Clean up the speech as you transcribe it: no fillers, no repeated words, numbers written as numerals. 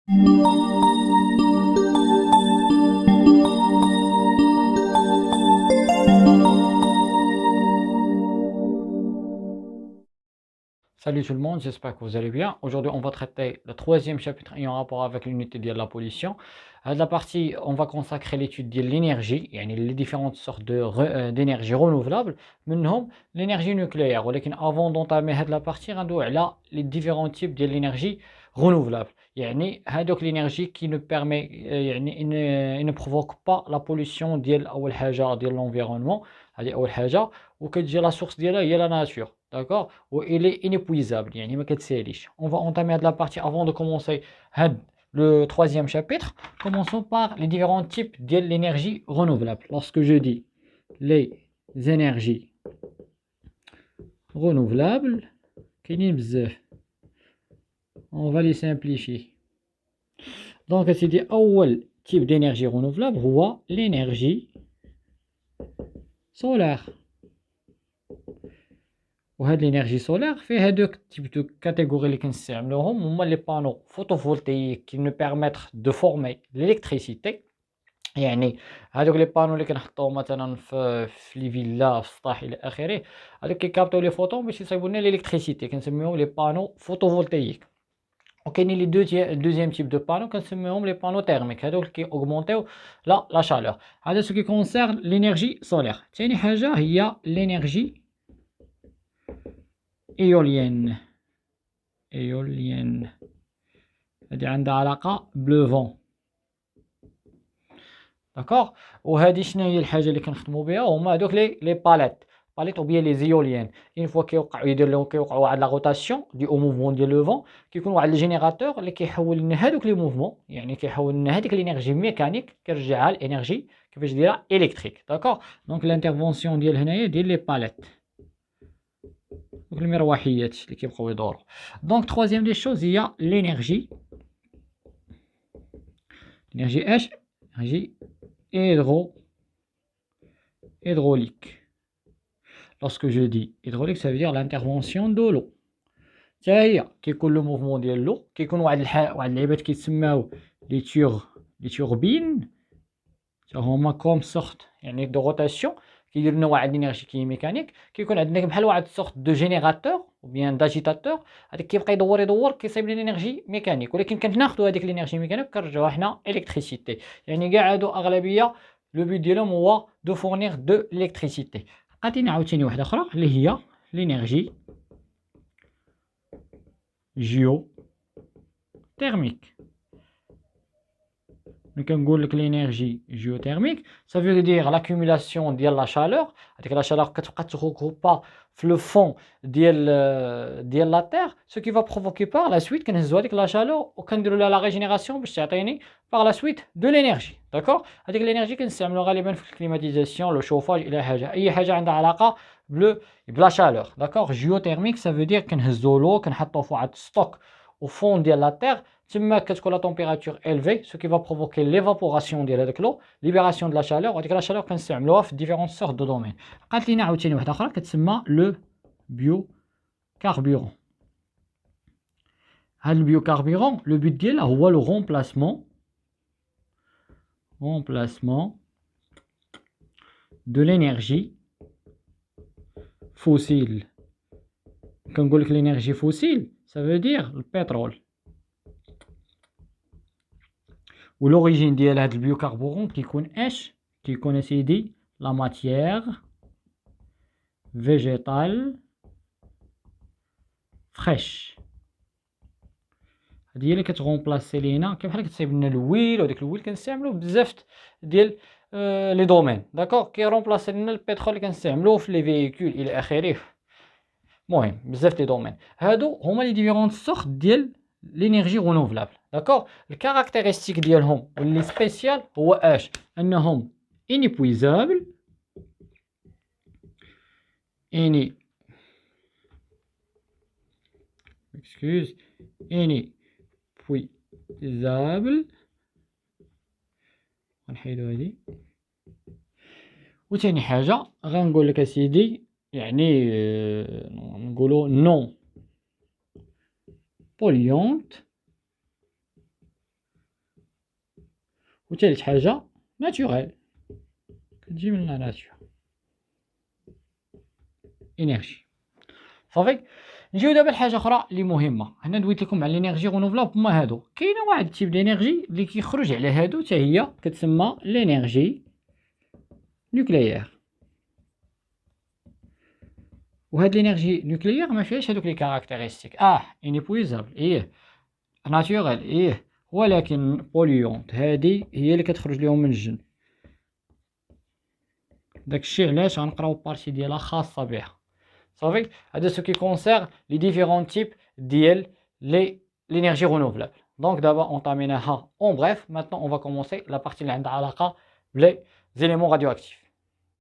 Salut tout le monde, j'espère que vous allez bien. Aujourd'hui, on va traiter le troisième chapitre en rapport avec l'unité de la pollution. La partie, on va consacrer l'étude de l'énergie, yani les différentes sortes d'énergie renouvelable, منهم l'énergie nucléaire. ولكن avant d'entamer cette la partie, غندوي على les différents types de l'énergie renouvelable. يعني هذوك l'énergie qui ne permet يعني il ne provoque pas la pollution ديال أول حاجة ديال l'environnement. هذه أول حاجة. وكتجي la source ديالها هي la nature. D'accord? Ou il est inépuisable. يعني ما كتساليش. On va entamer la partie avant de commencer le troisième chapitre. Commençons par les différents types de l'énergie renouvelable. Lorsque je dis les énergies renouvelables, كاينين بزاف. On va les simplifier. Donc سيدي أول type d'énergie renouvelable هو l'énergie solaire. وهاد l'énergie solaire fait هادوك type de catégories اللي كنستعملوهم هما les panneaux photovoltaïques qui nous permettent de former l'électricité. يعني هادوك لي بانو اللي كنحطوهم مثلا في لي فيلا في السطح الى اخره، هادوك كيكابطيو لي فوتون باش يصايبوا لنا ليليكتريسيتي، كنسميوهم لي بانو فوتوفولتايك. وكاينين لي دوزيام تيب دو بانو كنسميوهم لي بانو تيرميك، هادوك كي اوغمونطيو لا شالور. هذا سو كي كونسيرن لينيرجي سولير. ثاني حاجه هي لينيرجي ايوليين. هادي عندها علاقه بلو فون. داكوغ. وهادي شنو هي الحاجه اللي كنخدموا بها؟ هما هادوك لي باليت او بيان لي زيوليان. اون فوا كيوقعوا واحد لا روتاسيون دي او موفمون ديال لو فون، كيكون واحد الجينيراتور اللي كيحول لنا هادوك لي موفمون، يعني كيحول لنا هذيك الانرجي ميكانيك كيرجعها لانرجي كيفاش دايره الكتريك. داكوغ. دونك الانترفونسيون ديال هنايا ديال لي باليت، دوك المروحيات اللي كيبقاو يدوروا. دونك تروازيام دي شوز هي لينيرجي اش انرجي hydraulique. Lorsque je dis hydraulique, ça veut dire l'intervention de l'eau. حتى هي كيكون لو موفمون ديال لو، كيكون واحد اللعيبات كيتسماو لي توربين، حتى هما كوم سورت يعني دو روتاسيون، كيدير لنا واحد الانرجي كي ميكانيك. كيكون عندنا بحال واحد سورت دو جينيراتور او بيان داجيتاتور، هذاك كيبقى يدور كيصايب لنا الانرجي ميكانيك، ولكن كناخذوا هذيك الانرجي ميكانيك كنرجعوها حنا الكتريسيتي. يعني كاع هادو اغلبيه لو بيت ديالهم هو دو فورنير دو الكتريسيتي. عطيني عاوتاني واحده اخرى اللي هي لينيرجي جيو thermique. ملي كنقول لك لينيرجي جيوتيرميك ça veut dire l'accumulation ديال لا شالور. هذيك لا شالور كتبقى تغروبا في لو فون ديال لا تير، سو كي فا بروفوكي بار لا سويت كنهزو هذيك لا شالور وكنديروا لها لا ريجينيراسيون باش تعطيني بار لا سويت دو لينيرجي. داكوغ. هذيك لينيرجي كنستعملوها غالبا في الكليماتيزاسيون لو شوفاج الى اي حاجه عندها علاقه بلا شالور. داكوغ. جيوتيرميك ça veut dire كنهزو لو كنحطوه في واحد ستوك au fond ديال لا تير، تما كتكون لا تمبيراتور élevée ce qui va provoquer l'évaporation ديال هذاك لو، libération de la chaleur. وهذيك لا شالور كنستعملوها في différentes sortes de domaines. بقات لينا عاوتاني واحده اخرى كتسمى لو بيو كاربورون. هاد البيو كاربورون لو بوت ديالها هو لو remplacement de l'énergie fossile. كنقول لك l'énergie fossile ça veut dire البترول. ولوريجين ديال هاد البيوكربورون كيكون اش؟ كيكون اسيدي لا ماتيير فيجيتال فريش. هادي هي اللي كتغومبلاسي لينا بحال كتصايب لنا الويل، وداك الويل كنستعملوه بزاف ديال لي دومين. داكوغ. كيغومبلاسي لنا البترول اللي كنستعملوه في لي فييكول الى اخره. المهم بزاف دي دومين. هادو هما لي ديفيرونت سورت ديال لينيرجي رونوفلابل. داكوغ. الكاركتيرستيك ديالهم واللي سبيسيال هو اش؟ انهم انيبويزابل غنحيدو هادي. وثاني حاجه غنقول لك اسيدي يعني نقولوا نون بوليونت وثالث حاجة ناتوريل كتجي من لا ناتور انرجي. صافي. نجيو دابا لحاجة أخرى اللي مهمة، هنا دويت لكم على الانرجي رونوفلابل هما هادو، كاينة واحد تيب دانرجي اللي كيخرج على هادو حتى هي كتسمى لينيرجي نوكليير. وهاد لينيرجي نوكليير ما فيهاش هادوك لي كاركتيرستيك، انيبويزابل ناتوريل ولكن بوليونت هادي هي اللي كتخرج ليهم من الجن. داكشي علاش غنقراو بارتي ديالها خاصة بها. صافي. هذا سو كي كونسير لي ديفيرون تيب ديال l'énergie renouvelable. Donc d'abord on termine en bref. Maintenant on va commencer la partie اللي عندها علاقة بلي éléments radioactifs.